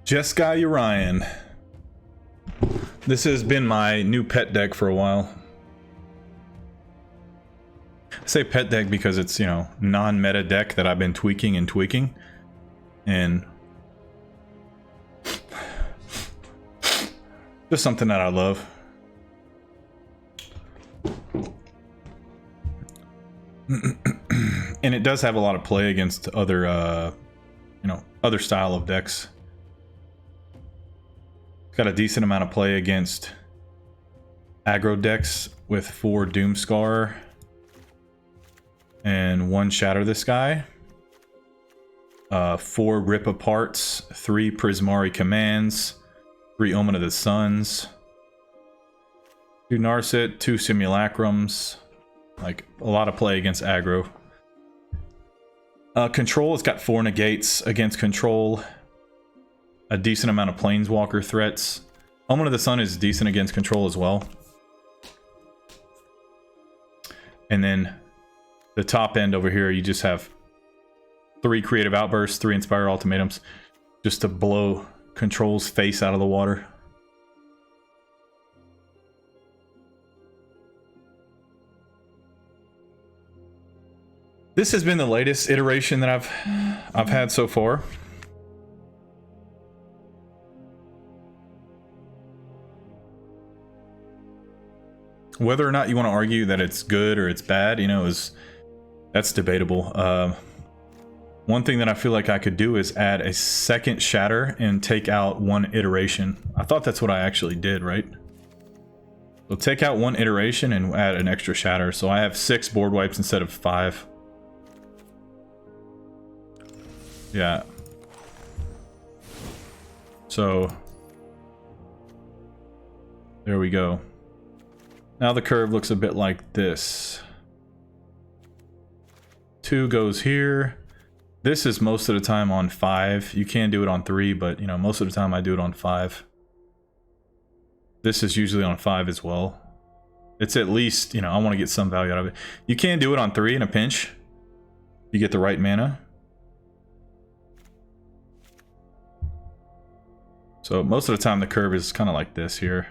Jeskai Yorion. This has been my new pet deck for a while. I say pet deck because it's, you know, non-meta deck that I've been tweaking and tweaking. And just something that I love. And it does have a lot of play against other, you know, other style of decks. It's got a decent amount of play against aggro decks with 4 Doomscar and 1 Shatter the Sky, 4 Rip Aparts, 3 Prismari Commands, 3 Omen of the Suns, 2 Narset, 2 Simulacrums. Like, a lot of play against aggro. Control, it's got 4 negates against control. A decent amount of planeswalker threats. Omen of the Sun is decent against control as well. And then the top end over here, you just have 3 creative outbursts, 3 inspire ultimatums, just to blow control's face out of the water. This has been the latest iteration that I've had so far. Whether or not you want to argue that it's good or it's bad, you know, that's debatable. One thing that I feel like I could do is add a second shatter and take out 1 iteration. I thought that's what I actually did, right? So take out 1 iteration and add an extra shatter. So I have 6 board wipes instead of 5. Yeah. So there we go. Now the curve looks a bit like this. 2 goes here. This is most of the time on 5. You can do it on 3, but you know, most of the time I do it on 5. This is usually on 5 as well. It's at least, you know, I want to get some value out of it. You can do it on 3 in a pinch. You get the right mana. So most of the time the curve is kind of like this here.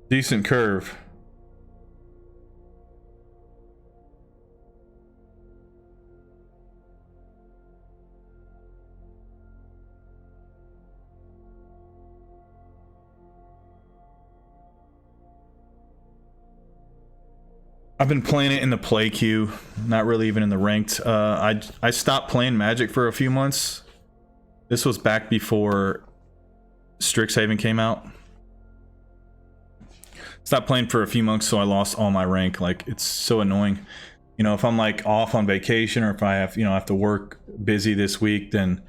Decent curve. I've been playing it in the play queue, not really even in the ranked. I stopped playing Magic for a few months. This was back before Strixhaven came out. Stopped playing for a few months, so I lost all my rank. Like, it's so annoying. You know, if I'm like off on vacation or if I have, you know, I have to work busy this week, then,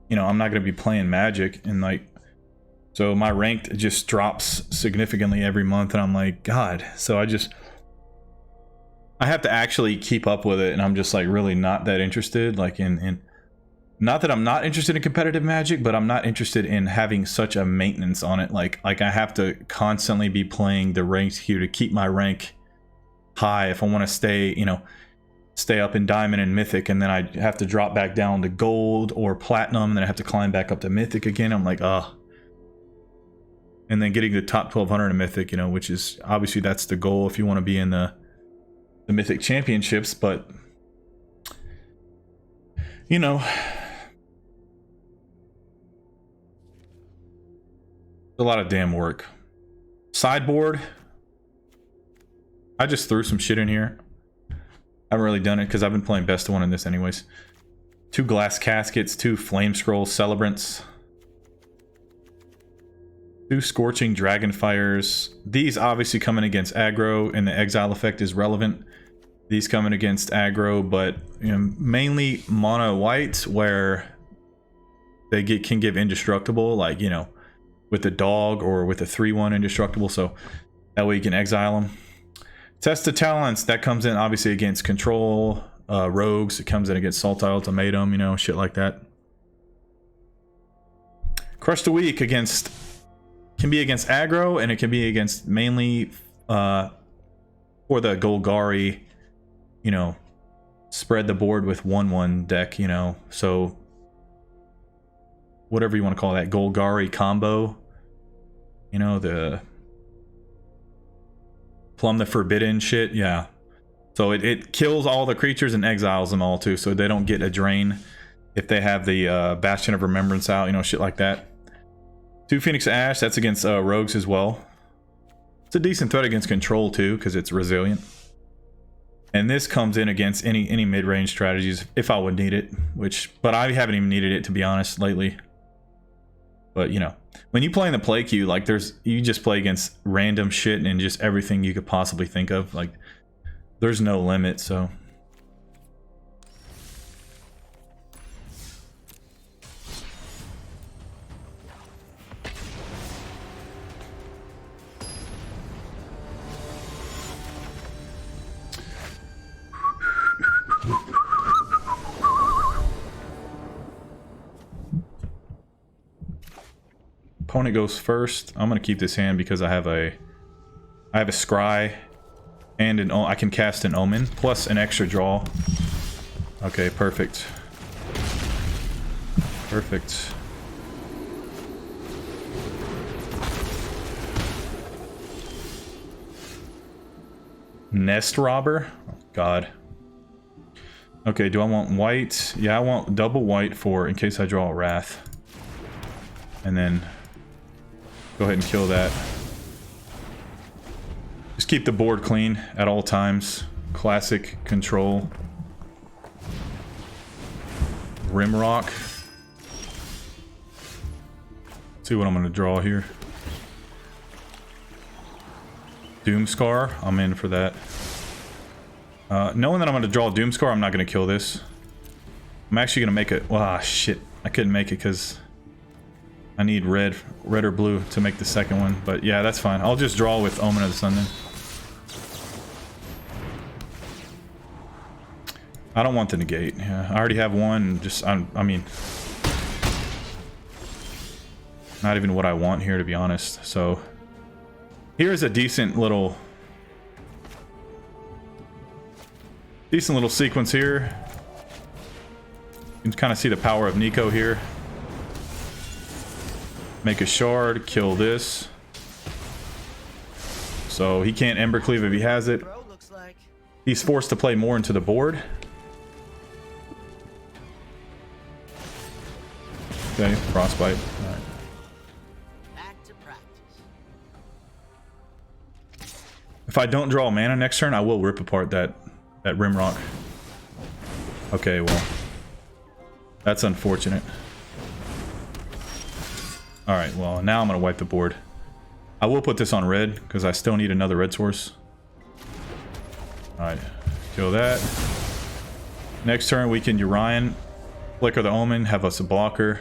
you know, I'm not going to be playing Magic. And like, so my rank just drops significantly every month. And I'm like, God. So I have to actually keep up with it. And I'm just like really not that interested. Like not that I'm not interested in competitive Magic, but I'm not interested in having such a maintenance on it. Like I have to constantly be playing the ranked queue to keep my rank high if I want to stay, you know, stay up in Diamond and Mythic, and then I have to drop back down to Gold or Platinum, and then I have to climb back up to Mythic again. I'm like, ugh. And then getting the top 1200 in Mythic, you know, which is obviously that's the goal if you want to be in the Mythic Championships, but you know, a lot of damn work. Sideboard, I just threw some shit in here. I haven't really done it because I've been playing best of 1 in this anyways. 2 Glass Caskets, 2 Flame Scroll Celebrants, 2 Scorching Dragonfires. These obviously coming against aggro, and the exile effect is relevant. These coming against aggro, but you know, mainly mono white, where they can give indestructible, like, you know, with the dog or with a 3/1 indestructible, so that way you can exile them. Test of Talents, that comes in obviously against control, rogues, it comes in against Sultai Ultimatum, you know, shit like that. Crush the Weak against, can be against aggro, and it can be against mainly for the Golgari, you know, spread the board with 1/1 deck, you know. So whatever you want to call that, Golgari combo, you know, the Plumb the Forbidden shit, yeah. So it kills all the creatures and exiles them all too, so they don't get a drain if they have the Bastion of Remembrance out, you know, shit like that. 2 Phoenix Ash, that's against rogues as well. It's a decent threat against control too, because it's resilient. And this comes in against any mid-range strategies if I would need it, but I haven't even needed it, to be honest, lately. But you know, when you play in the play queue, like you just play against random shit and just everything you could possibly think of. Like there's no limit, so. Opponent goes first. I'm gonna keep this hand because I have a scry and I can cast an omen plus an extra draw. Okay, perfect. Perfect. Nest Robber? Oh, God. Okay, do I want white? Yeah, I want double white for in case I draw a Wrath. And then go ahead and kill that. Just keep the board clean at all times. Classic control. Rimrock. See what I'm going to draw here. Doomscar. I'm in for that. Knowing that I'm going to draw Doomscar, I'm not going to kill this. I'm actually going to make it... Ah, shit. I couldn't make it because I need red or blue to make the second one. But yeah, that's fine. I'll just draw with Omen of the Sun then. I don't want the negate. Yeah, I already have one. Just, I mean, not even what I want here, to be honest. So here's a decent little sequence here. You can kind of see the power of Nico here. Make a shard, kill this. So he can't Embercleave if he has it. He's forced to play more into the board. Okay, Frostbite. All right. Back to practice. If I don't draw mana next turn, I will rip apart that Rimrock. Okay, well, that's unfortunate. All right, well, now I'm gonna wipe the board. I will put this on red because I still need another red source. All right, kill that. Next turn we can Yorion, Flicker the Omen, have us a blocker.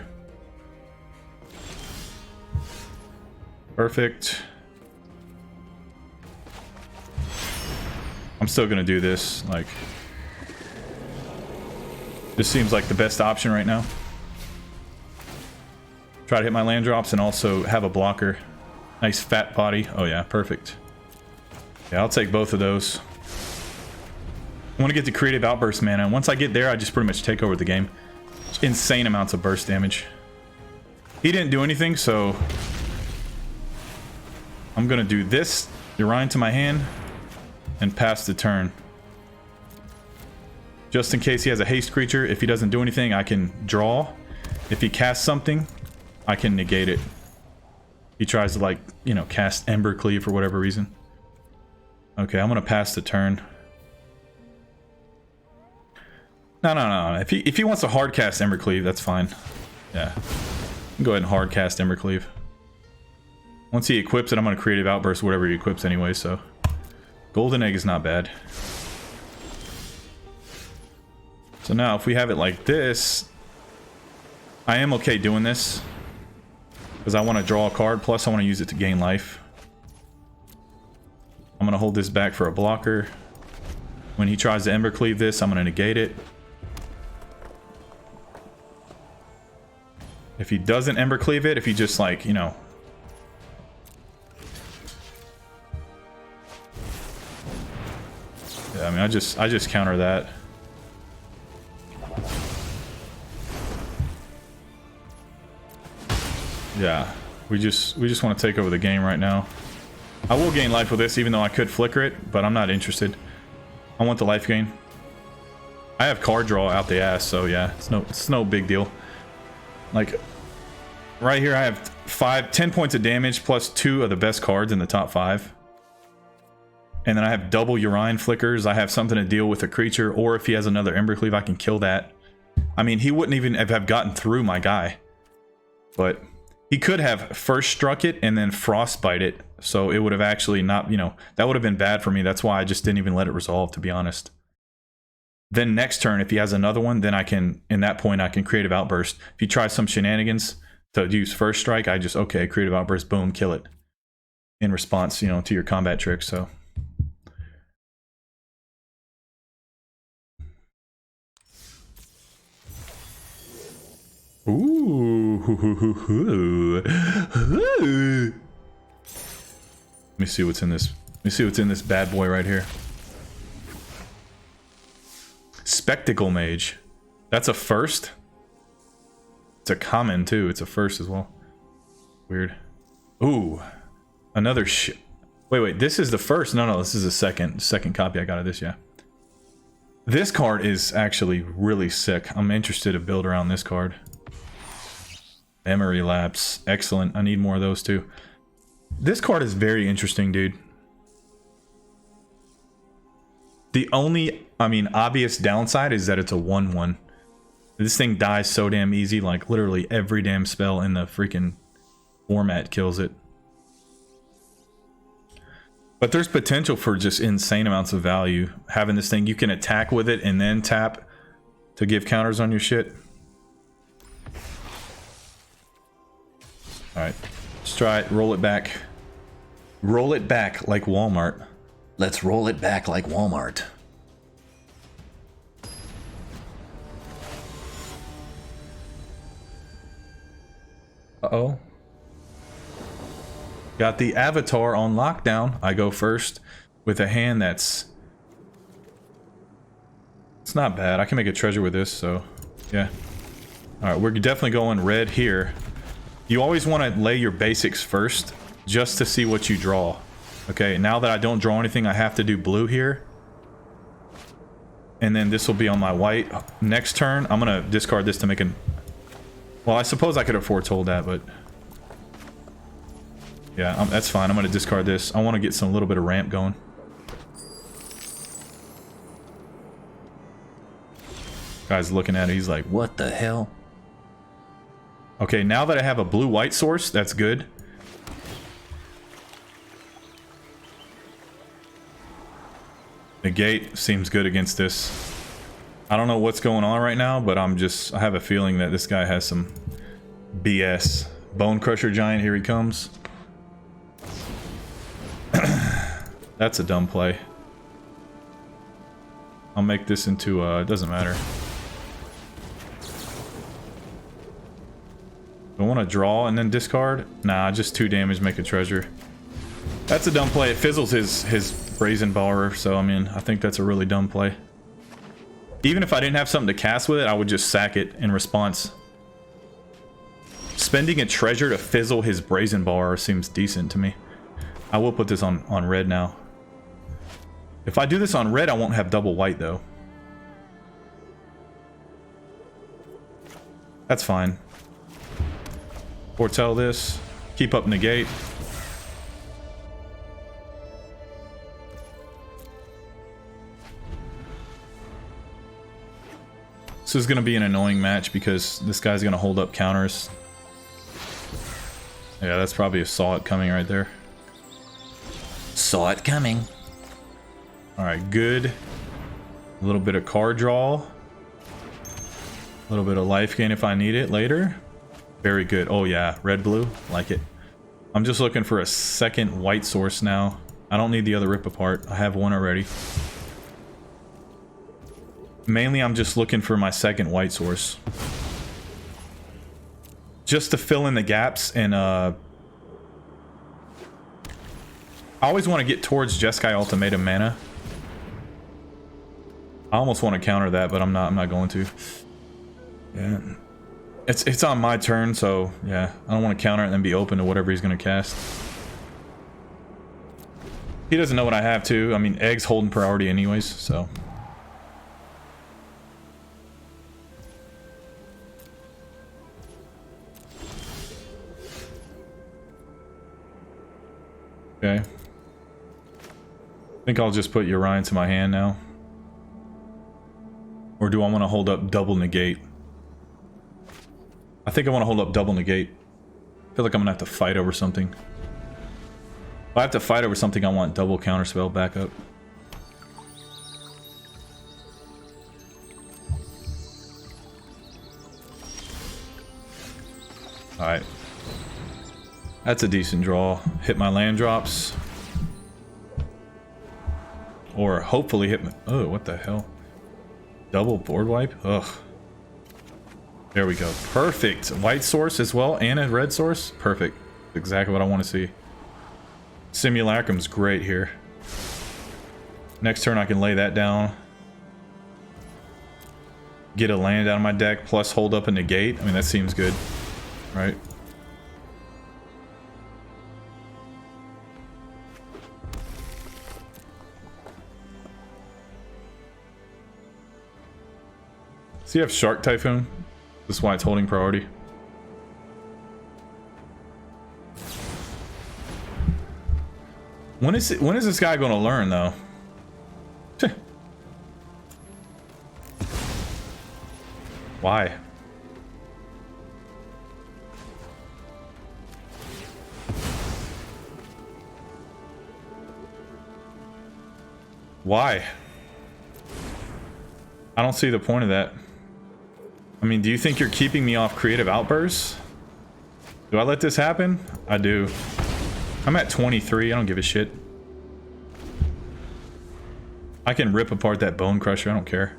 Perfect. I'm still gonna do this. Like, this seems like the best option right now. Try to hit my land drops and also have a blocker. Nice fat body. Oh yeah, perfect. Yeah, I'll take both of those. I want to get the creative outburst mana. And once I get there, I just pretty much take over the game. Insane amounts of burst damage. He didn't do anything, so I'm gonna do this, Yorion to my hand, and pass the turn. Just in case he has a haste creature, if he doesn't do anything, I can draw. If he casts something, I can negate it. He tries to, like, you know, cast Embercleave for whatever reason. Okay, I'm gonna pass the turn. No. If he wants to hard cast Embercleave, that's fine. Yeah. Go ahead and hard cast Embercleave. Once he equips it, I'm gonna creative outburst whatever he equips anyway, so. Golden Egg is not bad. So now if we have it like this, I am okay doing this. Because I want to draw a card, plus I want to use it to gain life. I'm going to hold this back for a blocker. When he tries to Embercleave this, I'm going to negate it. If he doesn't Embercleave it, if he just, like, you know, yeah, I mean, I just counter that. Yeah, we just want to take over the game right now. I will gain life with this, even though I could flicker it, but I'm not interested. I want the life gain. I have card draw out the ass, so yeah, it's no big deal. Like right here, I have 10 points of damage plus 2 of the best cards in the top 5. And then I have double Yorion flickers. I have something to deal with a creature, or if he has another Embercleave, I can kill that. I mean, he wouldn't even have gotten through my guy. But he could have first struck it and then frostbite it. So it would have actually not, you know, that would have been bad for me. That's why I just didn't even let it resolve, to be honest. Then next turn, if he has another one, then I can, in that point, I can Creative Outburst. If he tries some shenanigans to use first strike, I just, okay, Creative Outburst, boom, kill it. In response, you know, to your combat trick, so. Ooh. Let me see what's in this. Let me see what's in this bad boy right here. Spectacle Mage. That's a first. It's a common too. It's a first as well. Weird. Ooh. Another Wait, this is the first. No, this is the second copy I got of this, yeah. This card is actually really sick. I'm interested to build around this card. Memory Lapse. Excellent. I need more of those too. This card is very interesting, dude. The only, I mean, obvious downside is that it's a 1/1. This thing dies so damn easy, like literally every damn spell in the freaking format kills it. But there's potential for just insane amounts of value. Having this thing, you can attack with it and then tap to give counters on your shit. Alright, let's try it. Roll it back. Roll it back like Walmart. Let's roll it back like Walmart. Uh-oh. Got the avatar on lockdown. I go first with a hand that's... It's not bad. I can make a treasure with this, so yeah. Alright, we're definitely going red here. You always want to lay your basics first, just to see what you draw. Okay, now that I don't draw anything, I have to do blue here. And then this will be on my white. Next turn, I'm going to discard this to make an... Well, I suppose I could have foretold that, but... Yeah, that's fine. I'm going to discard this. I want to get some little bit of ramp going. Guy's looking at it. He's like, What the hell? okay, now that I have a blue-white source, that's good. Negate seems good against this. I don't know what's going on right now, but I have a feeling that this guy has some BS. Bone Crusher Giant, here he comes. That's a dumb play. I'll make this into, it doesn't matter. Do I want to draw and then discard? Nah, just 2 damage, make a treasure. That's a dumb play. It fizzles his Brazen Borrower, so I mean, I think that's a really dumb play. Even if I didn't have something to cast with it, I would just sack it in response. Spending a treasure to fizzle his Brazen Borrower seems decent to me. I will put this on red now. If I do this on red, I won't have double white though. That's fine. Foretell this. Keep up negate. This is going to be an annoying match because this guy's going to hold up counters. Yeah, that's probably a saw it coming right there. Saw it coming. Alright, good. A little bit of card draw. A little bit of life gain if I need it later. Very good. Oh yeah, red-blue. Like it. I'm just looking for a second white source now. I don't need the other rip apart. I have one already. Mainly, I'm just looking for my second white source. Just to fill in the gaps and, I always want to get towards Jeskai Ultimatum mana. I almost want to counter that, but I'm not going to. Yeah. It's on my turn, so yeah. I don't want to counter it and then be open to whatever he's going to cast. He doesn't know what I have too. I mean, Egg's holding priority anyways, so. Okay. I think I'll just put Yorion to my hand now. Or do I want to hold up double negate? I think I want to hold up double negate. I feel like I'm going to have to fight over something. If I have to fight over something, I want double counterspell backup. Alright. That's a decent draw. Hit my land drops. Or hopefully hit my... Oh, what the hell? Double board wipe? Ugh. There we go. Perfect. White source as well and a red source. Perfect. Exactly what I want to see. Simulacrum's great here. Next turn I can lay that down. Get a land out of my deck plus hold up a negate. I mean, that seems good. Right? Does he have Shark Typhoon? This is why it's holding priority. When is this guy going to learn, though? Why? Why? I don't see the point of that. I mean, do you think you're keeping me off creative outbursts? Do I let this happen? I do. I'm at 23. I don't give a shit. I can rip apart that Bone Crusher. I don't care.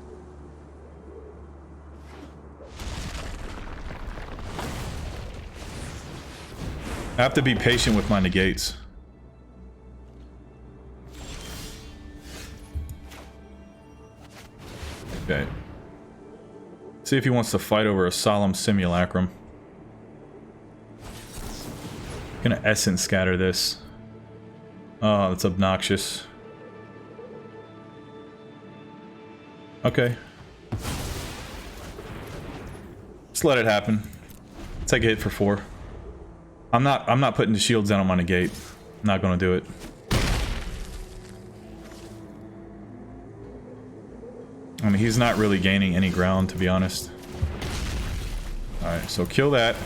I have to be patient with my negates. Okay. See if he wants to fight over a Solemn Simulacrum. Gonna Essence Scatter this. Oh, that's obnoxious. Okay. Just let it happen. Take a hit for 4. I'm not putting the shields down on my negate. I'm not gonna do it. I mean, he's not really gaining any ground, to be honest. Alright, so kill that.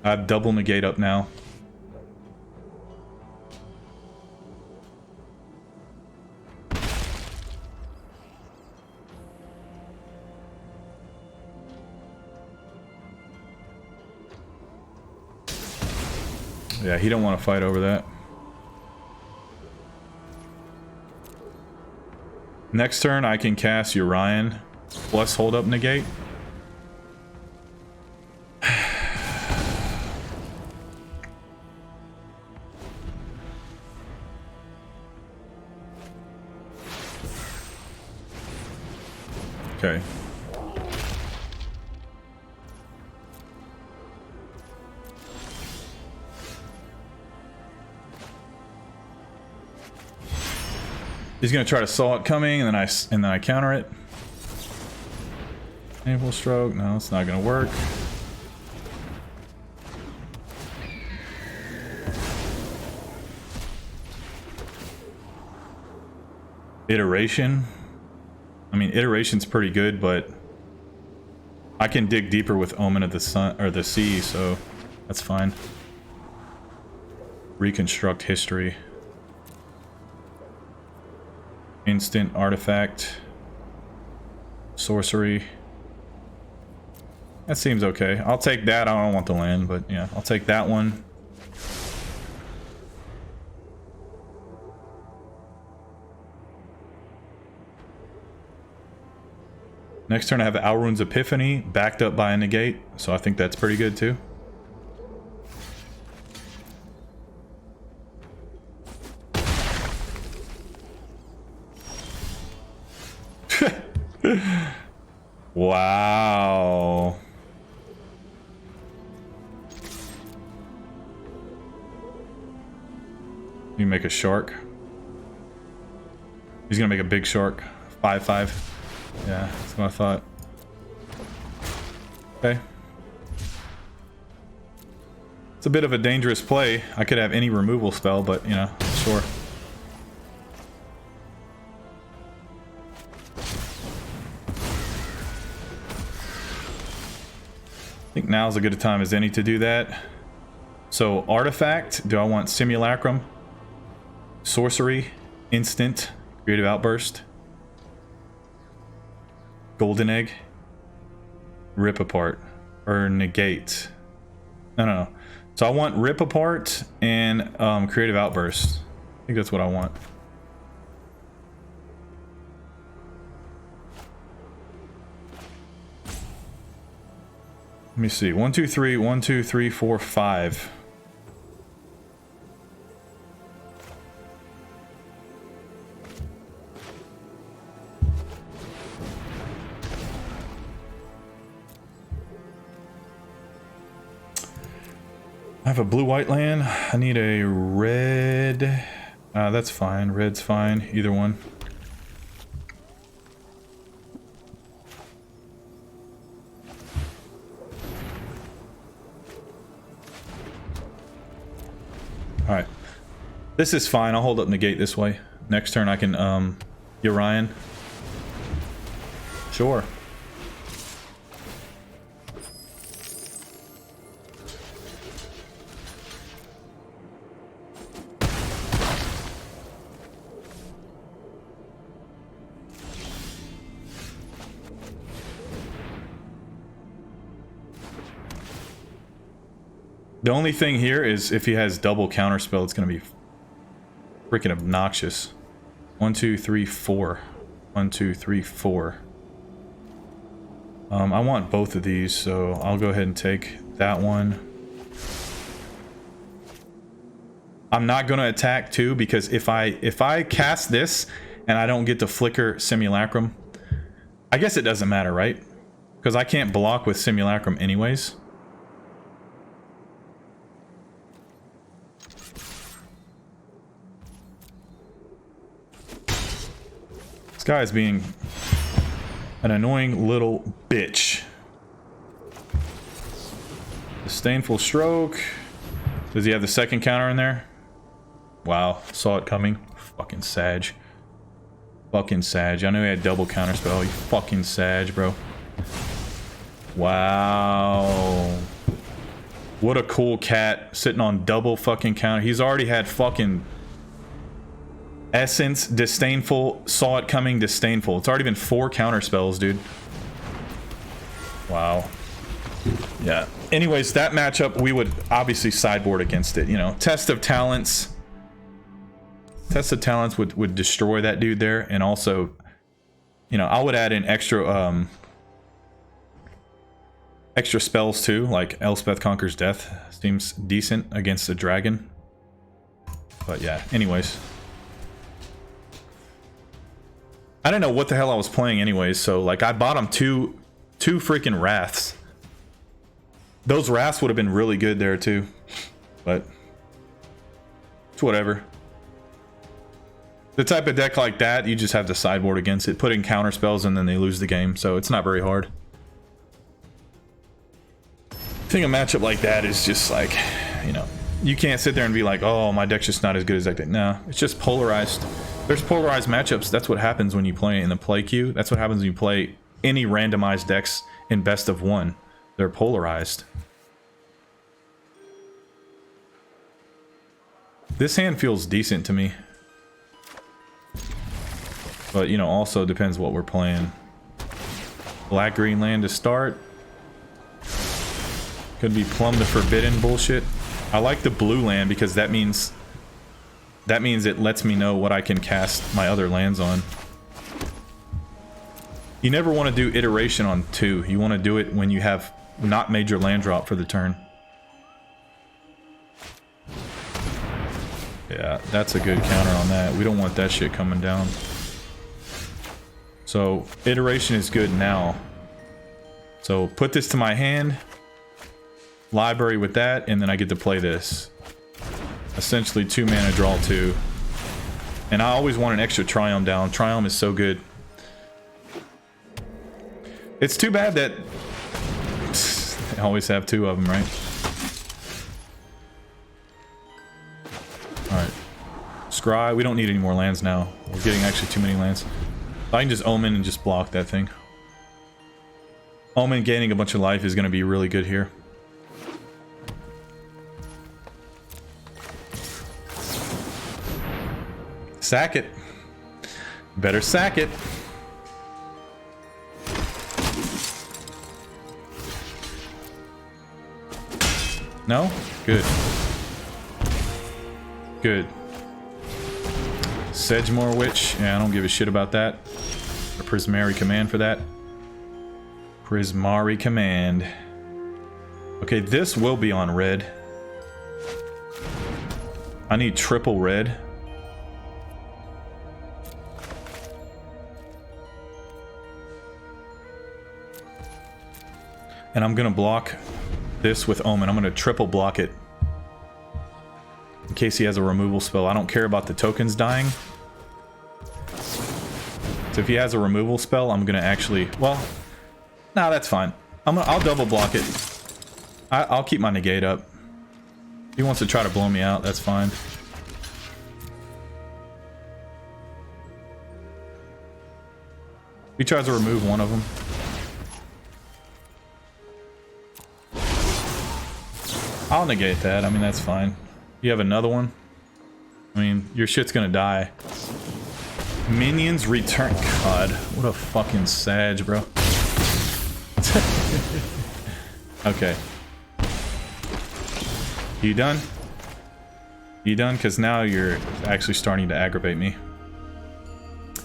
I have double negate up now. Yeah, he don't want to fight over that. Next turn, I can cast Yorion plus hold up negate. Okay. He's gonna try to saw it coming, and then I counter it. Painful Stroke. No, it's not gonna work. Iteration. I mean, iteration's pretty good, but I can dig deeper with Omen of the Sun or the Sea, so that's fine. Reconstruct history. Instant artifact. Sorcery. That seems okay. I'll take that. I don't want the land, but yeah, I'll take that one. Next turn I have Alrund's Epiphany backed up by a negate, so I think that's pretty good too. Wow. You make a shark. He's gonna make a big shark. 5/5. Yeah, that's what I thought. Okay. It's a bit of a dangerous play. I could have any removal spell, but you know, sure. I think now's as good a time as any to do that. So artifact, do I want simulacrum? Sorcery, instant, creative outburst, golden egg, rip apart, or negate. No. So I want rip apart and creative outburst. I think that's what I want. Let me see. 1, 2, 3, 1, 2, 3, 4, 5. I have a blue-white land. I need a red. That's fine. Red's fine. Either one. Alright. This is fine. I'll hold up negate this way. Next turn I can, Yorion. Sure. The only thing here is if he has double counterspell, it's going to be freaking obnoxious. 1, 2, 3, 4. 1, 2, 3, 4. I want both of these, so I'll go ahead and take that one. I'm not going to attack too, because if I cast this and I don't get to flicker Simulacrum, I guess it doesn't matter, right? Because I can't block with Simulacrum anyways. This guy is being an annoying little bitch. Disdainful Stroke. Does he have the second counter in there? Wow, saw it coming. Fucking Sag. Fucking Sag. I knew he had double counterspell. You fucking Sag, bro. Wow. What a cool cat sitting on double fucking counter. He's already had fucking Essence, Disdainful, saw it coming, Disdainful. It's already been 4 counter spells, dude. Wow. Yeah. Anyways, that matchup, we would obviously sideboard against it. You know, Test of Talents. Test of Talents would destroy that dude there. And also, you know, I would add in extra extra spells too. Like Elspeth Conquers Death seems decent against the dragon. But yeah, anyways. I don't know what the hell I was playing anyways, so like I bought him two freaking Wraths. Those Wraths would have been really good there too, but it's whatever. The type of deck like that, you just have to sideboard against it, put in counter spells, and then they lose the game, so it's not very hard. I think a matchup like that is just like, you know, you can't sit there and be like, oh, my deck's just not as good as that deck. No, it's just polarized. There's polarized matchups. That's what happens when you play in the play queue. That's what happens when you play any randomized decks in best of 1. They're polarized. This hand feels decent to me. But, you know, also depends what we're playing. Black-green land to start. Could be Plum the Forbidden bullshit. I like the blue land because that means it lets me know what I can cast my other lands on. You never want to do iteration on 2. You want to do it when you have not major land drop for the turn. Yeah, that's a good counter on that. We don't want that shit coming down. So, iteration is good now. So put this to my hand, library with that, and then I get to play this. Essentially 2 mana, draw 2. And I always want an extra Triumph down. Triumph is so good. It's too bad that I always have 2 of them, right? Alright. Scry, we don't need any more lands now. We're getting actually too many lands. I can just Omen and just block that thing. Omen gaining a bunch of life is going to be really good here. Sack it. Better sack it. No? Good. Good. Sedgemoor Witch. Yeah, I don't give a shit about that. A Prismari Command for that. Prismari Command. Okay, this will be on red. I need triple red. And I'm gonna block this with Omen. I'm gonna triple block it. In case he has a removal spell. I don't care about the tokens dying. So if he has a removal spell, I'm gonna actually... Well, nah, that's fine. I'll double block it. I'll keep my negate up. If he wants to try to blow me out, that's fine. If he tries to remove one of them. I'll negate that. I mean, that's fine. You have another one? I mean, your shit's gonna die. Minions return. God, what a fucking sag, bro. Okay. You done? You done? Because now you're actually starting to aggravate me.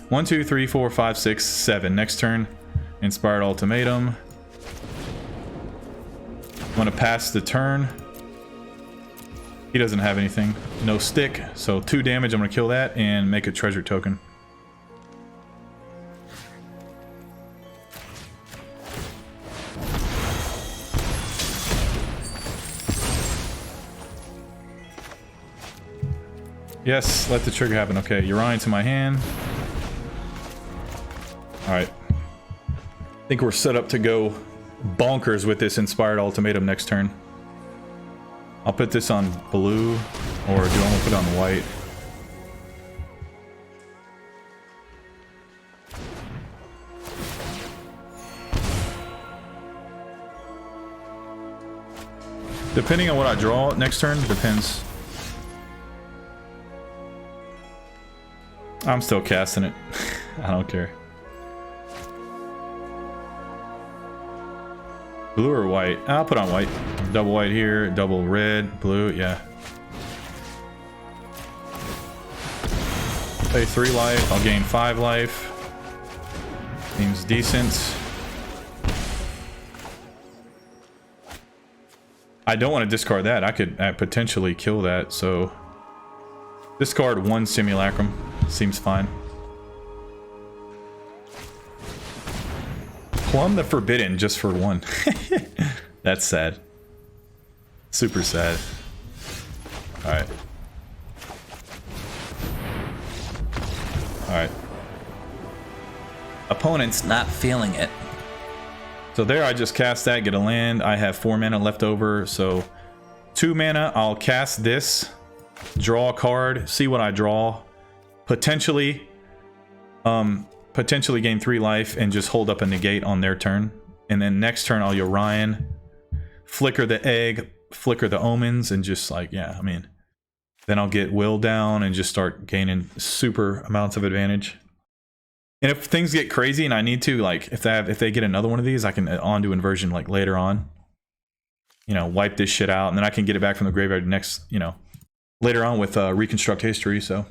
1, 2, 3, 4, 5, 6, 7. Next turn, Inspired Ultimatum. I'm gonna pass the turn. He doesn't have anything. No stick. So 2 damage. I'm going to kill that and make a treasure token. Yes, let the trigger happen. Okay, Yorion to my hand. Alright. I think we're set up to go bonkers with this Inspired Ultimatum next turn. I'll put this on blue, or do I want to put it on white? Depending on what I draw next turn, depends. I'm still casting it. I don't care. Blue or white? I'll put on white. Double white here, double red, blue, yeah. Pay 3 life, I'll gain 5 life. Seems decent. I don't want to discard that. I could potentially kill that, so... Discard 1 Simulacrum. Seems fine. Plumb the Forbidden just for 1. That's sad. Super sad. Alright. Alright. Opponent's not feeling it. So there I just cast that, get a land. I have 4 mana left over, so 2 mana, I'll cast this, draw a card, see what I draw. Potentially gain 3 life and just hold up a negate on their turn. And then next turn I'll Yorion, flicker the egg, flicker the omens, and just like, yeah, I mean, then I'll get will down and just start gaining super amounts of advantage. And if things get crazy and I need to, like, if they get another one of these, I can undo inversion like later on. You know, wipe this shit out, and then I can get it back from the graveyard next, you know, later on with Reconstruct History, so.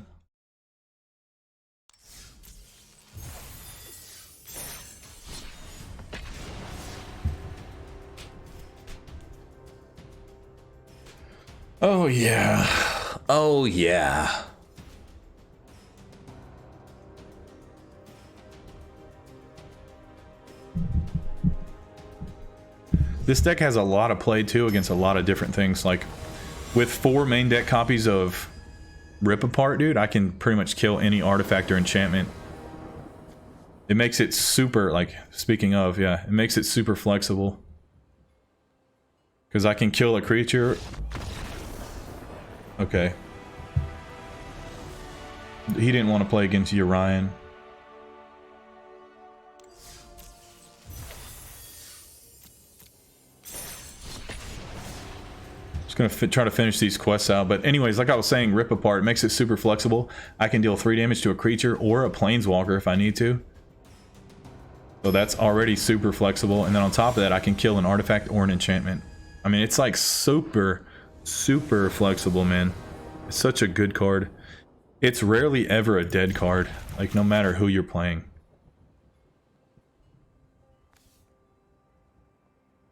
Oh yeah. Oh yeah. This deck has a lot of play too against a lot of different things. Like with 4 main deck copies of Rip Apart, dude, I can pretty much kill any artifact or enchantment. It makes it super, like, speaking of, yeah, it makes it super flexible. Because I can kill a creature. Okay. He didn't want to play against Yorion. Gonna try to finish these quests out, but anyways, like I was saying, Rip Apart makes it super flexible. I can deal 3 damage to a creature or a planeswalker if I need to, so that's already super flexible. And then on top of that, I can kill an artifact or an enchantment. I mean, it's like super flexible, man. It's such a good card. It's rarely ever a dead card, like no matter who you're playing.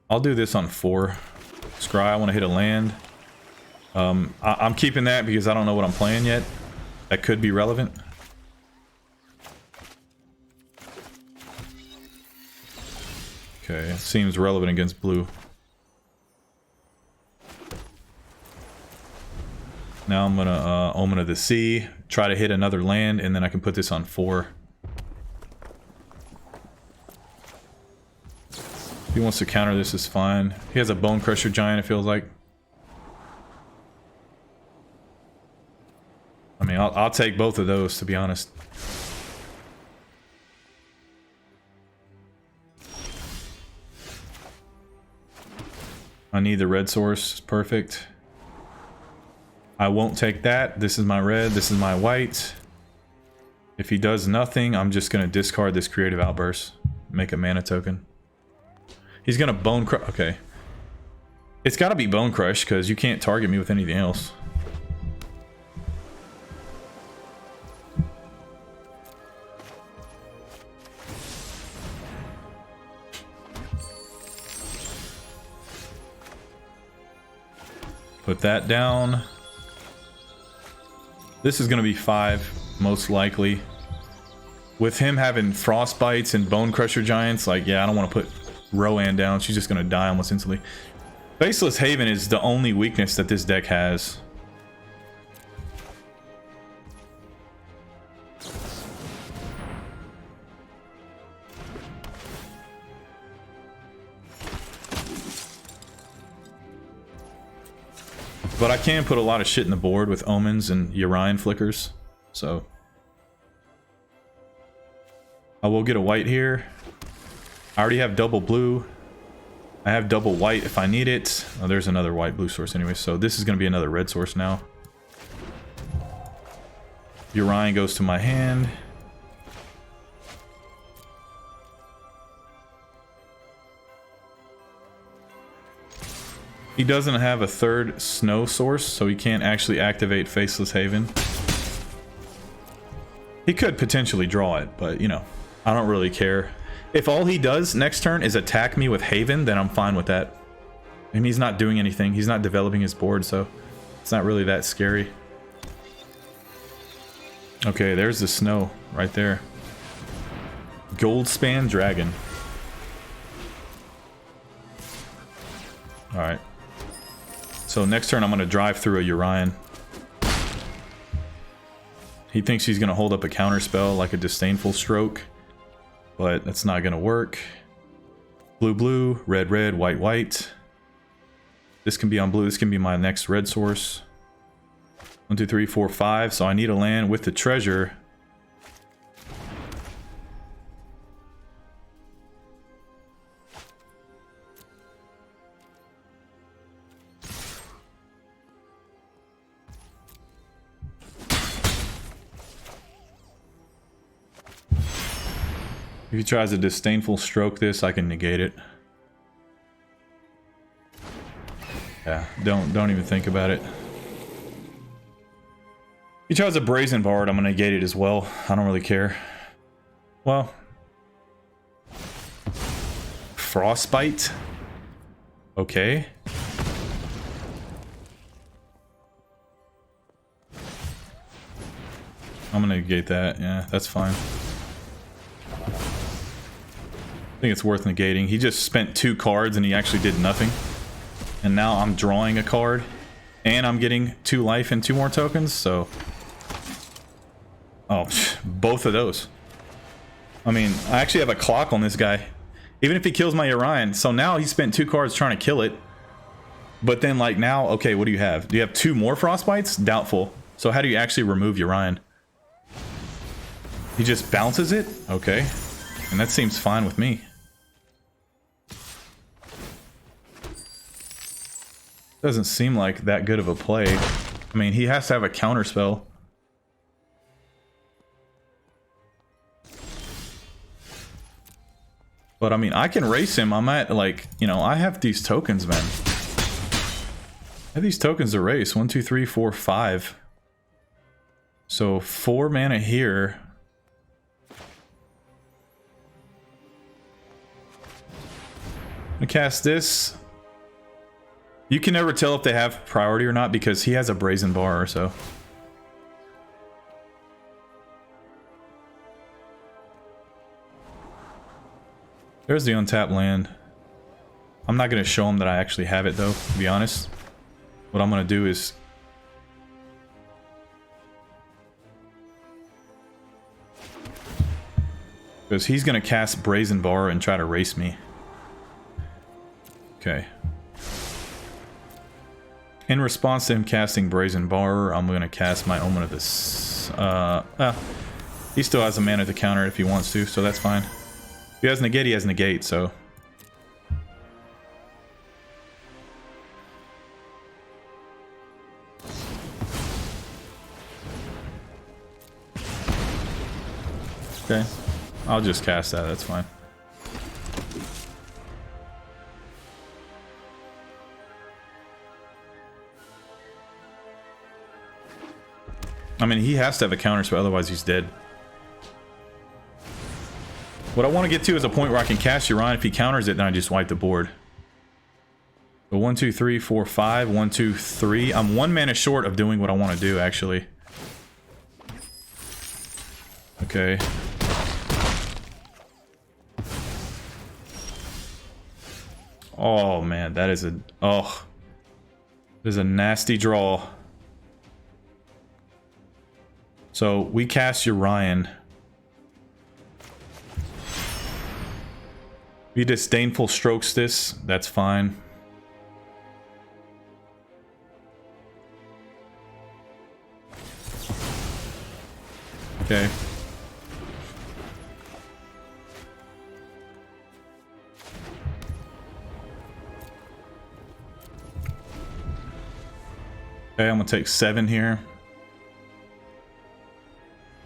I'll do this on 4. Scry, I want to hit a land. I'm keeping that because I don't know what I'm playing yet. That could be relevant. Okay, it seems relevant against blue. Now I'm gonna Omen of the Sea, try to hit another land, and then I can put this on 4. If he wants to counter this, is fine. He has a Bone Crusher Giant, it feels like. I mean, I'll take both of those, to be honest. I need the red source. Perfect. I won't take that. This is my red. This is my white. If he does nothing, I'm just going to discard this Creative Outburst. Make a mana token. He's gonna Bone Crush. Okay. It's gotta be Bone Crush, because you can't target me with anything else. Put that down. This is gonna be 5, most likely. With him having Frostbites and Bone Crusher Giants, like, yeah, I don't want to put Rowan down. She's just gonna die almost instantly. Faceless Haven is the only weakness that this deck has. But I can put a lot of shit in the board with Omens and Yorion Flickers, so I will get a white here. I already have double blue. I have double white if I need it. Oh, there's another white blue source anyway, so this is going to be another red source now. Yorion goes to my hand. He doesn't have a 3rd snow source, so he can't actually activate Faceless Haven. He could potentially draw it, but, you know, I don't really care. If all he does next turn is attack me with Haven, then I'm fine with that. And he's not doing anything. He's not developing his board, so it's not really that scary. Okay, there's the snow right there. Goldspan Dragon. Alright. So next turn I'm going to drive through a Yorion. He thinks he's going to hold up a counter spell like a Disdainful Stroke. But that's not going to work. Blue, blue, red, red, white, white. This can be on blue. This can be my next red source. 1, 2, 3, 4, 5. So I need a land with the treasure. If he tries to Disdainful Stroke this, I can negate it. Yeah, don't even think about it. If he tries a Brazen Bard, I'm gonna negate it as well. I don't really care. Well, Frostbite. Okay. I'm gonna negate that. Yeah, that's fine. think it's worth negating. He just spent 2 cards and he actually did nothing. And now I'm drawing a card. And I'm getting 2 life and 2 more tokens, so... Oh, both of those. I mean, I actually have a clock on this guy. Even if he kills my Yorion. So now he spent 2 cards trying to kill it. But then, like, now... Okay, what do you have? Do you have 2 more Frostbites? Doubtful. So how do you actually remove Yorion? He just bounces it? Okay. And that seems fine with me. Doesn't seem like that good of a play. I mean, he has to have a counter spell. But I mean, I can race him. I'm at, like, you know, I have these tokens, man. I have these tokens to race. 1, 2, 3, 4, 5. So 4 mana here. I'm gonna cast this. You can never tell if they have priority or not because he has a Brazen Bar or so. There's the untapped land. I'm not going to show him that I actually have it though, to be honest. What I'm going to do is... Because he's going to cast Brazen Bar and try to race me. Okay. In response to him casting Brazen Bar, I'm going to cast my Omen of this. He still has a mana to counter if he wants to, so that's fine. If he has negate, he has negate, so... Okay. I'll just cast that, that's fine. I mean, he has to have a counter spell, otherwise he's dead. What I want to get to is a point where I can cast Yorion. If he counters it, then I just wipe the board. So 1, 2, 3, 4, 5. 1, 2, 3. I'm 1 mana short of doing what I want to do, actually. Okay. Oh, man, that is a... Oh. There's a nasty draw. So, we cast Yorion. He disdainful strokes this. That's fine. Okay. Okay, I'm gonna take 7 here.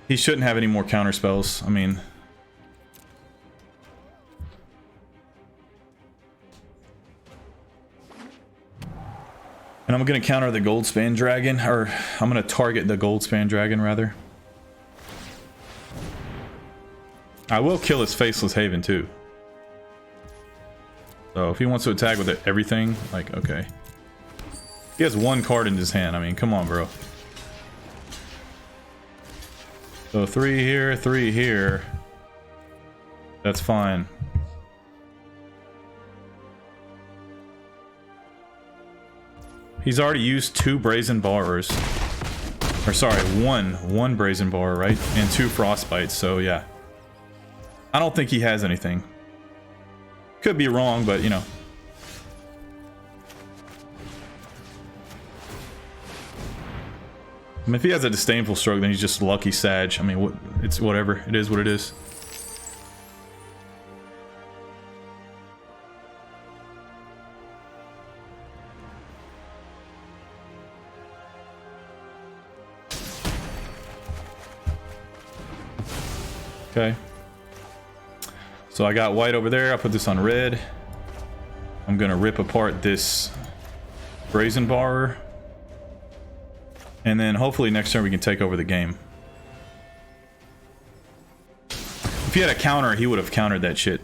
He shouldn't have any more counter spells. I mean... And I'm gonna counter the Goldspan Dragon, or I'm gonna target the Goldspan Dragon, rather. I will kill his Faceless Haven, too. So, if he wants to attack with everything, like, okay. He has 1 card in his hand, I mean, come on, bro. So 3 here, 3 here. That's fine. He's already used 2 Brazen Bars. Or sorry, one Brazen Bar, right? And 2 Frostbites, so yeah. I don't think he has anything. Could be wrong, but you know. I mean, if he has a disdainful stroke, then he's just lucky Sag. I mean, it's whatever. It is what it is. Okay. So I got white over there. I'll put this on red. I'm gonna rip apart this Brazen Bar. And then hopefully next turn we can take over the game. If he had a counter, he would have countered that shit.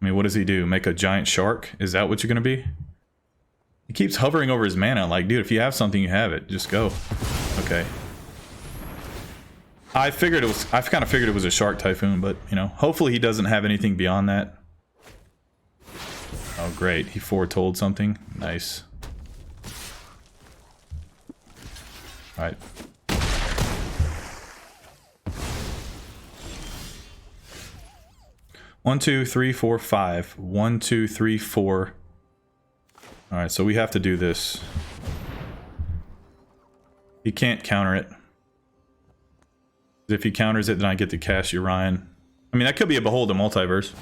I mean, what does he do? Make a giant shark? Is that what you're gonna be? He keeps hovering over his mana. Like, dude, if you have something, you have it. Just go. Okay. I kind of figured it was a Shark Typhoon, but, you know, hopefully he doesn't have anything beyond that. Oh, great. He foretold something. Nice. Alright. One, two, three, four, five. 1, 2, 3, 4. Alright, so we have to do this. He can't counter it. If he counters it, then I get to cast Yorion. I mean, that could be a Behold the Multiverse.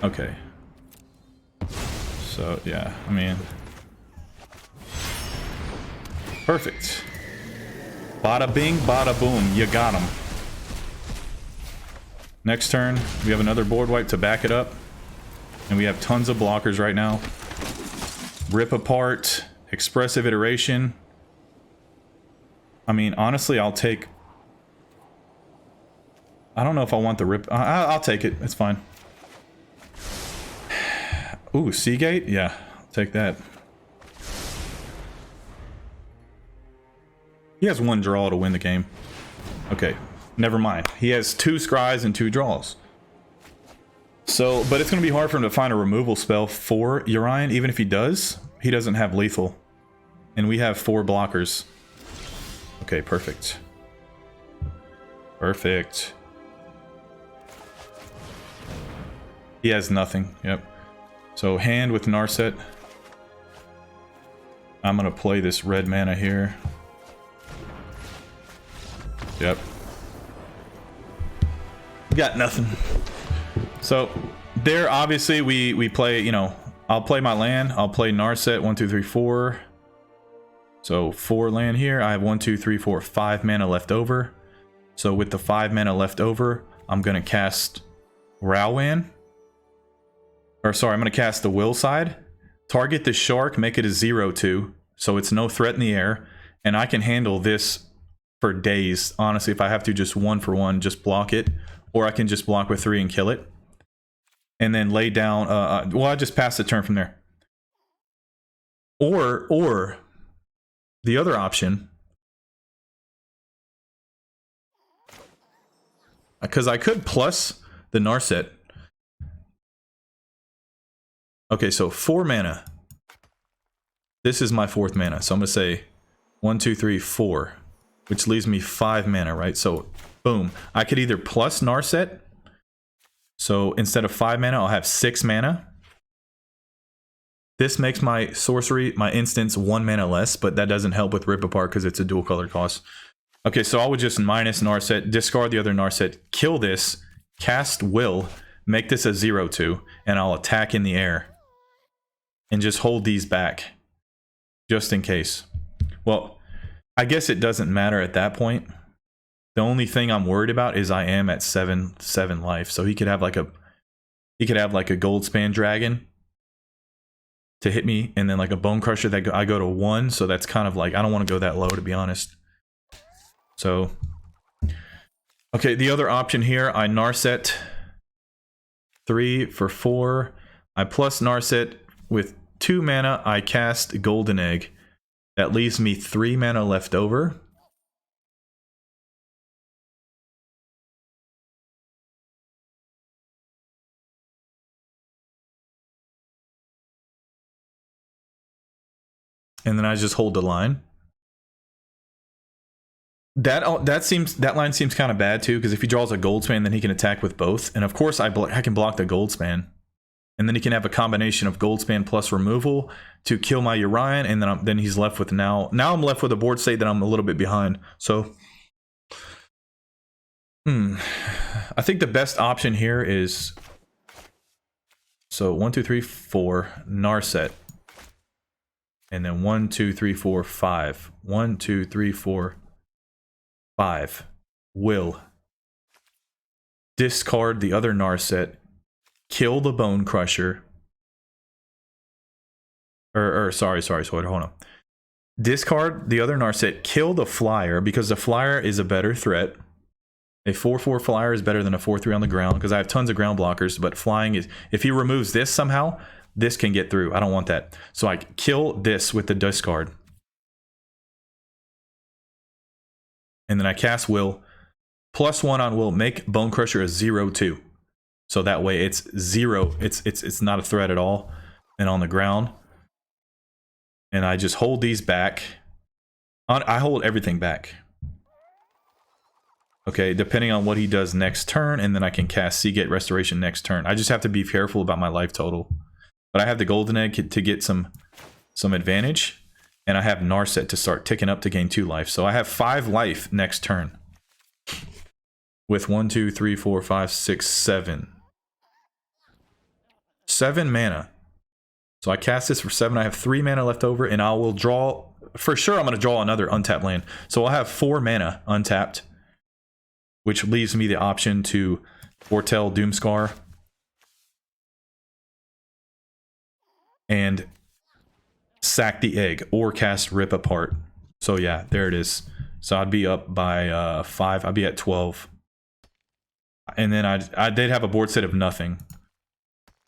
Okay. So, yeah, I mean... Perfect. Bada bing, bada boom. You got him. Next turn, we have another board wipe to back it up. And we have tons of blockers right now. Rip Apart, Expressive Iteration. I mean, honestly, I'll take... I don't know if I want the Rip... I'll take it. It's fine. Ooh, Seagate? Yeah, I'll take that. He has 1 draw to win the game. Okay, never mind. He has 2 scries and 2 draws. So, but it's going to be hard for him to find a removal spell for Yorion. Even if he does, he doesn't have lethal. And we have 4 blockers. Okay, perfect. Perfect. He has nothing. Yep. So hand with Narset. I'm going to play this red mana here. Yep. Got nothing. So there, obviously, we play, you know, I'll play my land. I'll play Narset 1, 2, 3, 4. So 4 land here. I have 1, 2, 3, 4, 5 mana left over. So with the 5 mana left over, I'm going to cast Rauan. Or sorry, I'm going to cast the Will side. Target the shark, make it a 0/2. So it's no threat in the air. And I can handle this for days. Honestly, if I have to, just 1 for 1, just block it. Or I can just block with 3 and kill it. And then lay down... well, I just pass the turn from there. Or the other option... Because I could plus the Narset. Okay, so 4 mana. This is my 4th mana. So I'm going to say 1, 2, 3, 4. Which leaves me 5 mana, right? So, boom. I could either plus Narset. So instead of 5 mana, I'll have 6 mana. This makes my sorcery, my instance, 1 mana less. But that doesn't help with Rip Apart because it's a dual color cost. Okay, so I would just minus Narset, discard the other Narset, kill this, cast Will, make this a 0/2, and I'll attack in the air. And just hold these back. Just in case. Well, I guess it doesn't matter at that point. The only thing I'm worried about is I am at 7 life. So he could have like a Goldspan Dragon to hit me, and then like a Bone Crusher that I go to 1. So that's kind of like, I don't want to go that low, to be honest. So, okay, the other option here, I Narset 3 for 4. I plus Narset with 2 mana. I cast Golden Egg. That leaves me 3 mana left over. And then I just hold the line. That line seems kind of bad too, because if he draws a Goldspan, then he can attack with both. And of course, I can block the Goldspan, and then he can have a combination of Goldspan plus removal to kill my Yorion, and then he's left with now I'm left with a board state that I'm a little bit behind. So, I think the best option here is 1, 2, 3, 4 Narset, and then 1, 2, 3, 4, 5. 1, 2, 3, 4. 5. Will. Discard the other Narset. Kill the Bone Crusher. Sorry, hold on. Discard the other Narset. Kill the Flyer, because the Flyer is a better threat. A 4/4 flyer is better than a 4/3 on the ground because I have tons of ground blockers, but flying is, if he removes this somehow, this can get through. I don't want that. So I kill this with the discard. And then I cast Will. +1 on Will, make Bone Crusher a 0/2. So that way it's 0. It's not a threat at all. And on the ground. And I just hold these back. I hold everything back. Okay, depending on what he does next turn, and then I can cast Seagate Restoration next turn. I just have to be careful about my life total. But I have the Golden Egg to get some advantage, and I have Narset to start ticking up to gain 2 life. So I have 5 life next turn. With 1, 2, 3, 4, 5, 6, 7. 7 mana. So I cast this for 7. I have 3 mana left over, and I will draw... For sure, I'm going to draw another untapped land. So I'll have 4 mana untapped, which leaves me the option to foretell Doomscar and sack the egg or cast Rip Apart. So yeah, there it is. So I'd be up by 5. I'd be at 12. And then I did have a board set of nothing.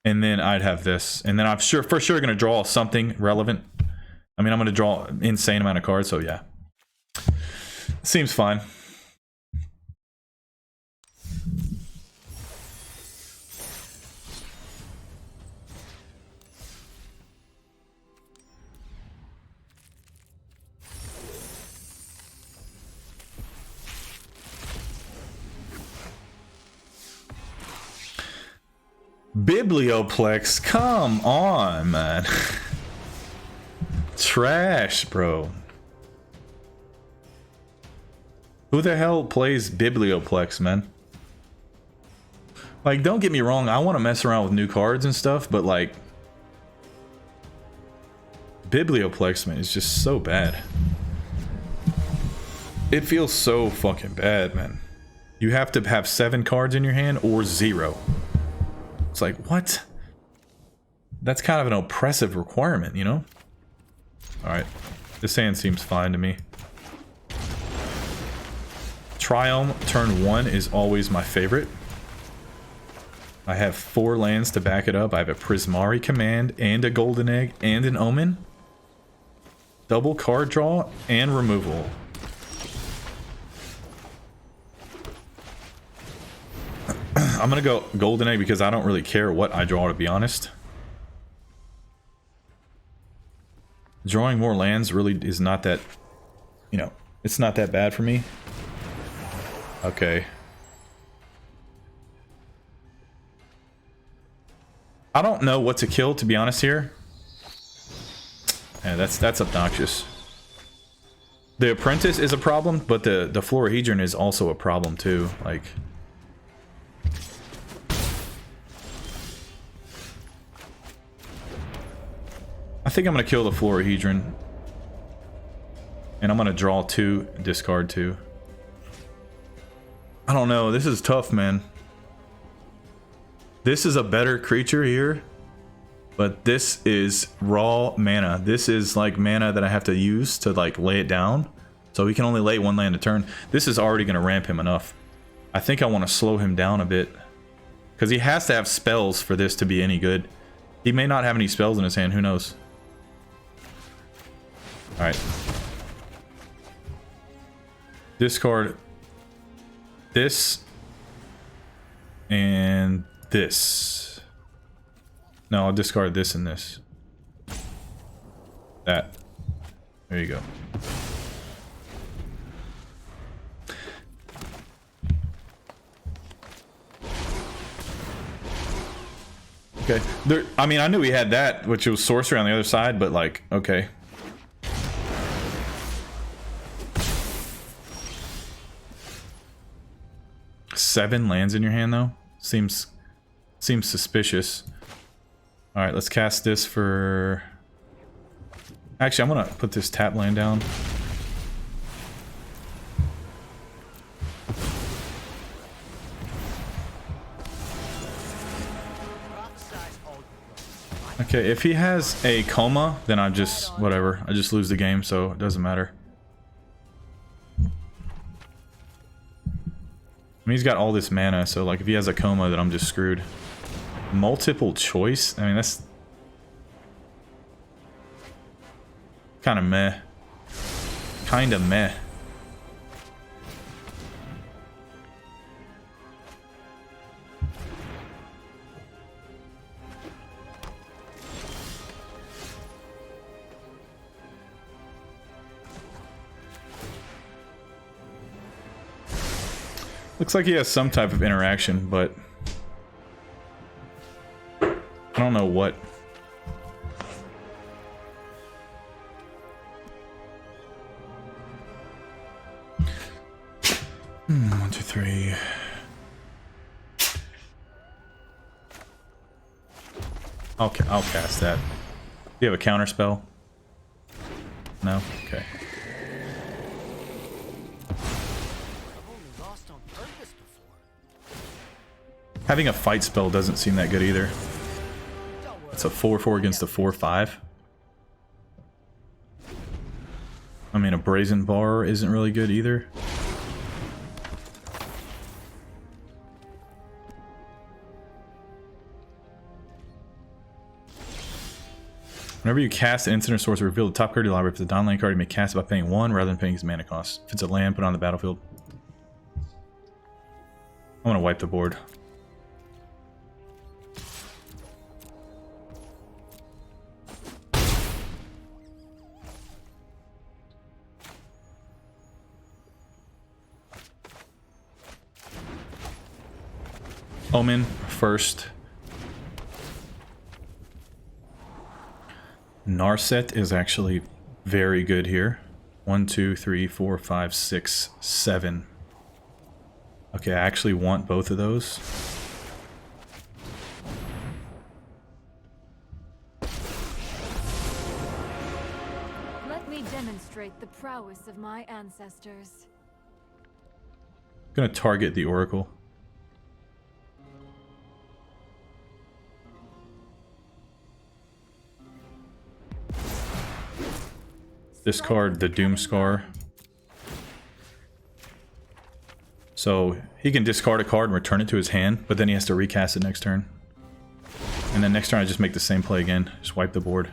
And then I'd have this. And then I'm for sure going to draw something relevant. I mean, I'm going to draw an insane amount of cards, so yeah. Seems fine. Biblioplex, come on, man. Trash, bro. Who the hell plays Biblioplex, man? Like, don't get me wrong, I want to mess around with new cards and stuff, but like, Biblioplex, man, is just so bad. It feels so fucking bad, man. You have to have 7 cards in your hand or 0. It's like, what? That's kind of an oppressive requirement, you know? Alright. This hand seems fine to me. Triome turn 1 is always my favorite. I have 4 lands to back it up. I have a Prismari Command and a Golden Egg and an Omen. Double card draw and removal. I'm gonna go Golden Egg because I don't really care what I draw, to be honest. Drawing more lands really is not that, you know, it's not that bad for me. Okay. I don't know what to kill, to be honest here. Yeah, that's obnoxious. The Apprentice is a problem, but the Florahedron is also a problem too. Like, I think I'm gonna kill the Florahedron, and I'm gonna draw 2, discard 2. I don't know. This is tough, man. This is a better creature here, but this is raw mana. This is like mana that I have to use to like lay it down. So he can only lay 1 land a turn. This is already gonna ramp him enough. I think I want to slow him down a bit, because he has to have spells for this to be any good. He may not have any spells in his hand. Who knows? Alright. Discard this and this. No, I'll discard this and this. That. There you go. Okay. There, I mean, I knew he had that, which was sorcery on the other side, but like, okay. Seven lands in your hand though? Seems suspicious. Alright, let's cast this for... Actually, I'm gonna put this tap land down. Okay, if he has a coma, then I just... whatever. I just lose the game, so it doesn't matter. mean, he's got all this mana, so like if he has a coma, then I'm just screwed. Multiple choice? I mean, that's kind of meh. Kind of meh. Looks like he has some type of interaction, but I don't know what. One, two, three. I'll cast that. Do you have a counter spell? No? Okay. Having a fight spell doesn't seem that good either. It's a 4/4 against a 4/5. I mean, a Brazen Bar isn't really good either. Whenever you cast an instant or sorcery, reveal the top card of your library. If it's a non-land card, you may cast it by paying 1 rather than paying its mana cost. If it's a land, put it on the battlefield. I'm gonna wipe the board. Omen first. Narset is actually very good here. 1, 2, 3, 4, 5, 6, 7. Okay, I actually want both of those. Let me demonstrate the prowess of my ancestors. I'm gonna target the Oracle. Discard the Doomscar. So he can discard a card and return it to his hand, but then he has to recast it next turn. And then next turn I just make the same play again. Just wipe the board.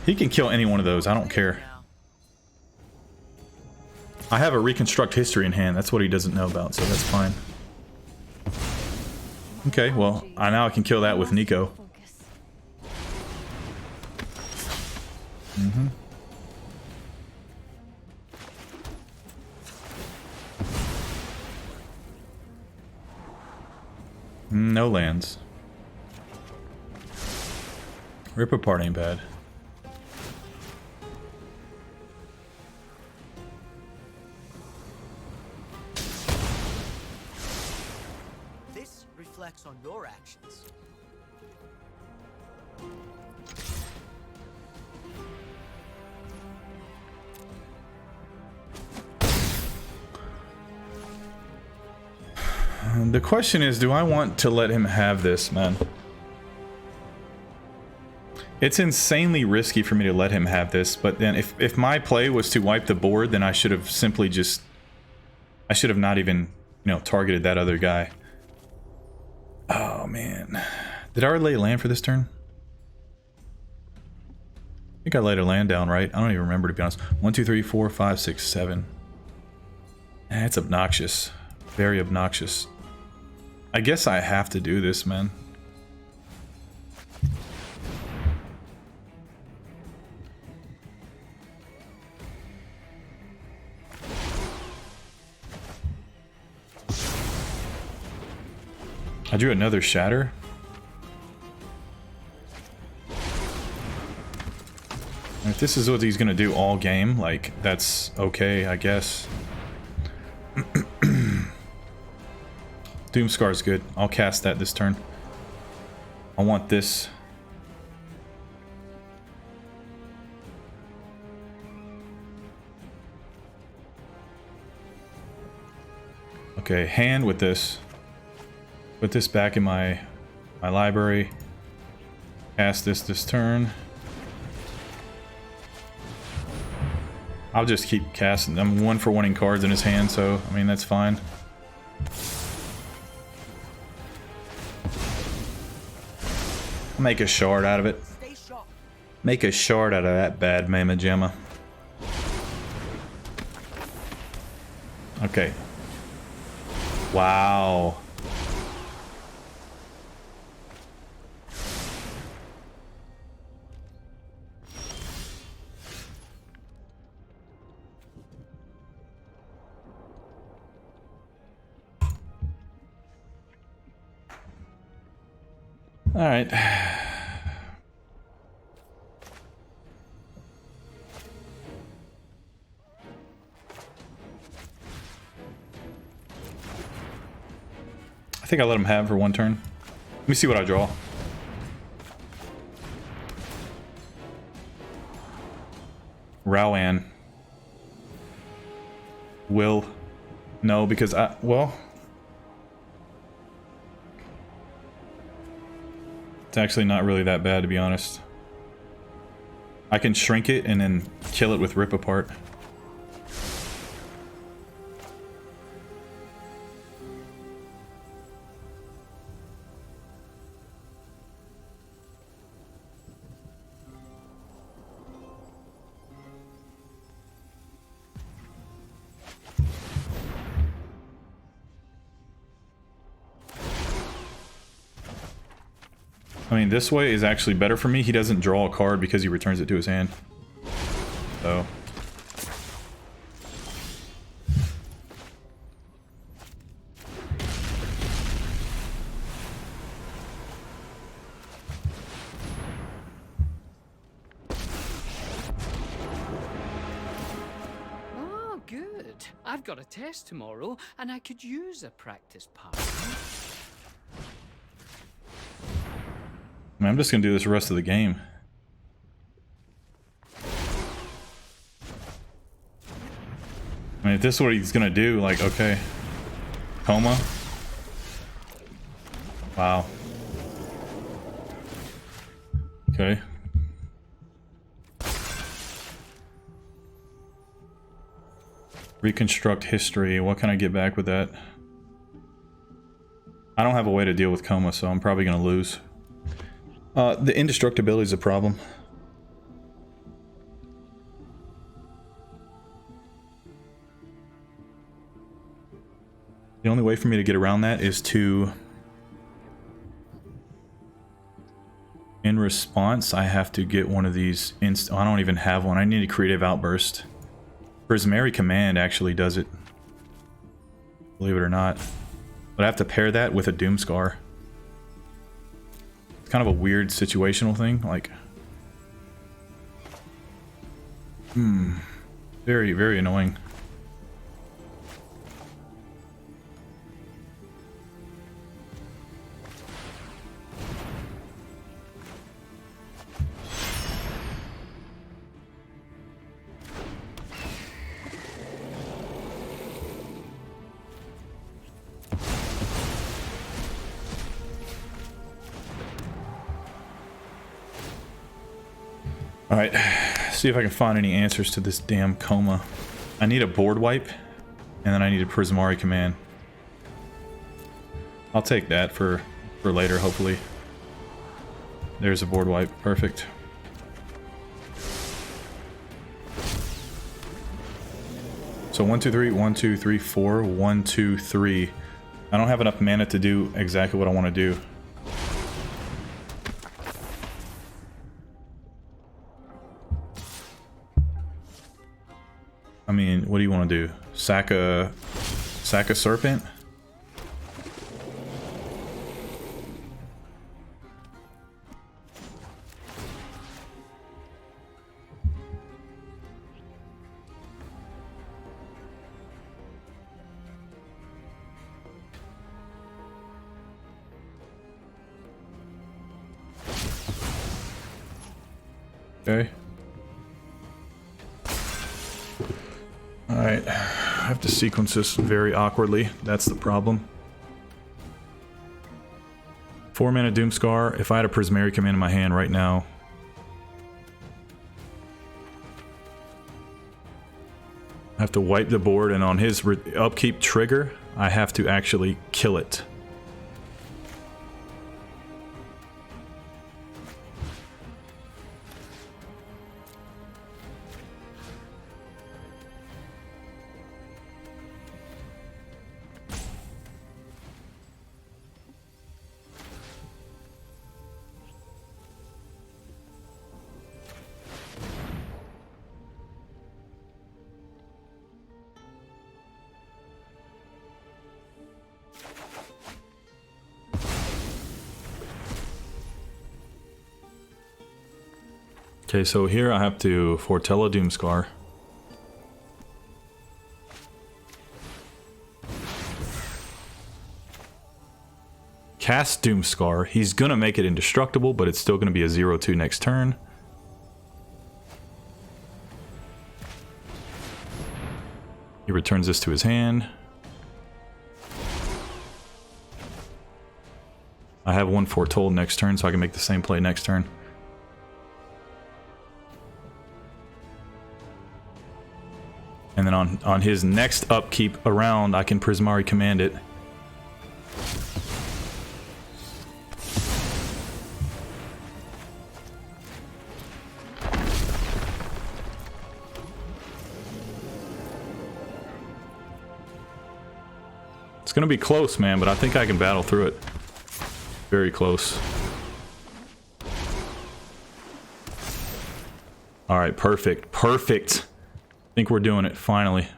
He can kill any one of those, I don't care. I have a Reconstruct History in hand, that's what he doesn't know about, so that's fine. Okay, well, now I can kill that with Nico. No lands. Rip Apart ain't bad. This reflects on your actions. The question is, do I want to let him have this, man? It's insanely risky for me to let him have this, but then if my play was to wipe the board, then I should have simply just... I should have not even, you know, targeted that other guy. Oh, man. Did I already lay a land for this turn? I think I laid a land down, right? I don't even remember, to be honest. 1, 2, 3, 4, 5, 6, 7. It's obnoxious. Very obnoxious. I guess I have to do this, man. I drew another Shatter. If this is what he's gonna do all game, like, that's okay, I guess. Doomscar's good. I'll cast that this turn. I want this. Okay, hand with this. Put this back in my library. Cast this turn. I'll just keep casting. I'm 1-for-1ing cards in his hand, so I mean that's fine. Make a shard out of it. Stay sharp. Make a shard out of that bad Mama Jamma. Okay. Wow. All right. I think I let him have for one turn. Let me see what I draw. Rowan. Will. No, because well. It's actually not really that bad, to be honest. I can shrink it and then kill it with Rip Apart. I mean, this way is actually better for me. He doesn't draw a card because he returns it to his hand. So. Oh, good. I've got a test tomorrow, and I could use a practice partner. I mean, I'm just gonna do this the rest of the game. I mean, if this is what he's gonna do, like, okay. Coma. Wow. Okay. Reconstruct history. What can I get back with that? I don't have a way to deal with Coma, so I'm probably gonna lose. The indestructibility is a problem. The only way for me to get around that is to... In response, I have to get one of these I don't even have one. I need a Creative Outburst. Prismary Command actually does it. Believe it or not. But I have to pair that with a Doomscar. Kind of a weird situational thing, like very, very annoying. Alright, see if I can find any answers to this damn Coma. I need a board wipe, and then I need a Prismari Command. I'll take that for later, hopefully. There's a board wipe, perfect. So 1, 2, 3, 1, 2, 3, 4, 1, 2, 3. I don't have enough mana to do exactly what I want to do. I mean, what do you want to do? Sack a serpent? Okay. Alright, I have to sequence this very awkwardly. That's the problem. 4 mana Doomscar. If I had a Prismari Command in my hand right now. I have to wipe the board, and on his upkeep trigger, I have to actually kill it. Okay, so here I have to foretell a Doomscar. Cast Doomscar. He's gonna make it indestructible, but it's still gonna be a 0/2 next turn. He returns this to his hand. I have one foretold next turn, so I can make the same play next turn. And then on his next upkeep around, I can Prismari Command it. It's gonna be close, man, but I think I can battle through it. Very close. All right, perfect, perfect. I think we're doing it, finally.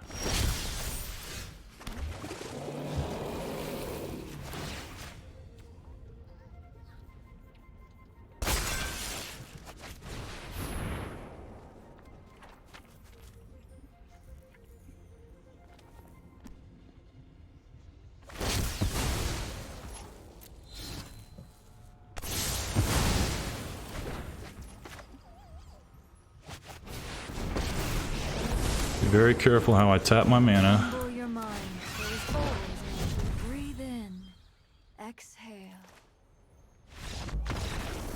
Very careful how I tap my mana. Control your mind. There is always an answer. Breathe in. Exhale.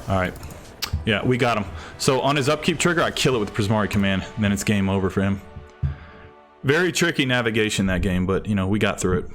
Alright. Yeah, we got him. So on his upkeep trigger, I kill it with Prismari Command, and then it's game over for him. Very tricky navigation that game, but, you know, we got through it.